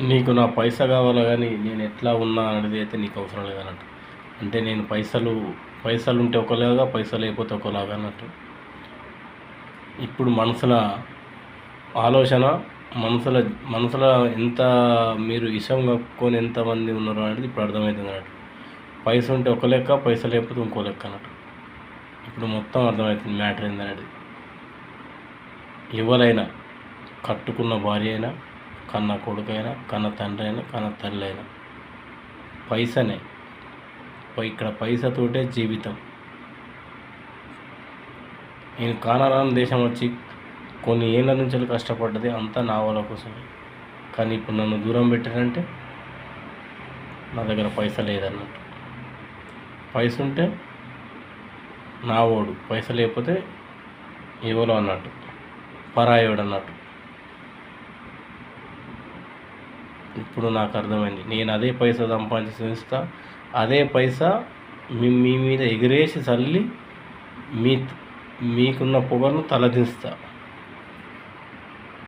నీకు నా పైసా కావాలా కానీ నేను ఎట్లా ఉన్నా అనేది అయితే నీకు అవసరం లేదన్నట్టు. అంటే నేను పైసలు ఉంటే ఒకలాగా, పైసలు లేకపోతే ఒకలాగా అన్నట్టు. ఇప్పుడు మనసుల ఆలోచన, మనసుల ఎంత మీరు ఇష్టం కప్పుకొని ఎంతమంది ఉన్నారో అనేది ఇప్పుడు అర్థమవుతుంది అన్నట్టు. పైస ఉంటే ఒక లెక్క, పైస లేకపోతే ఇంకో లెక్క అన్నట్టు. ఇప్పుడు మొత్తం అర్థమవుతుంది మ్యాటర్ ఏందనేది. ఎవరైనా కట్టుకున్న భార్య అయినా, కన్న కొడుకైనా, కన్న తండ్రి అయినా, కన్న తల్లి అయినా పైసనే. ఇక్కడ పైసతోటే జీవితం. నేను కానరాని దేశం వచ్చి కొన్ని ఏళ్ళ నుంచి కష్టపడ్డది అంతా నా వాళ్ళ కోసమే. కానీ ఇప్పుడు నన్ను దూరం పెట్టారంటే నా దగ్గర పైస లేదన్నట్టు. పైస ఉంటే నా ఓడు, పైస లేకపోతే ఎవరో అన్నట్టు, పరాయోడు అన్నట్టు. ఇప్పుడు నాకు అర్థమైంది. నేను అదే పైసా సంపాదిస్తా, అదే పైసా మీ మీద ఎగిరేసి చల్లి మీకున్న పొగను తలదించుతా.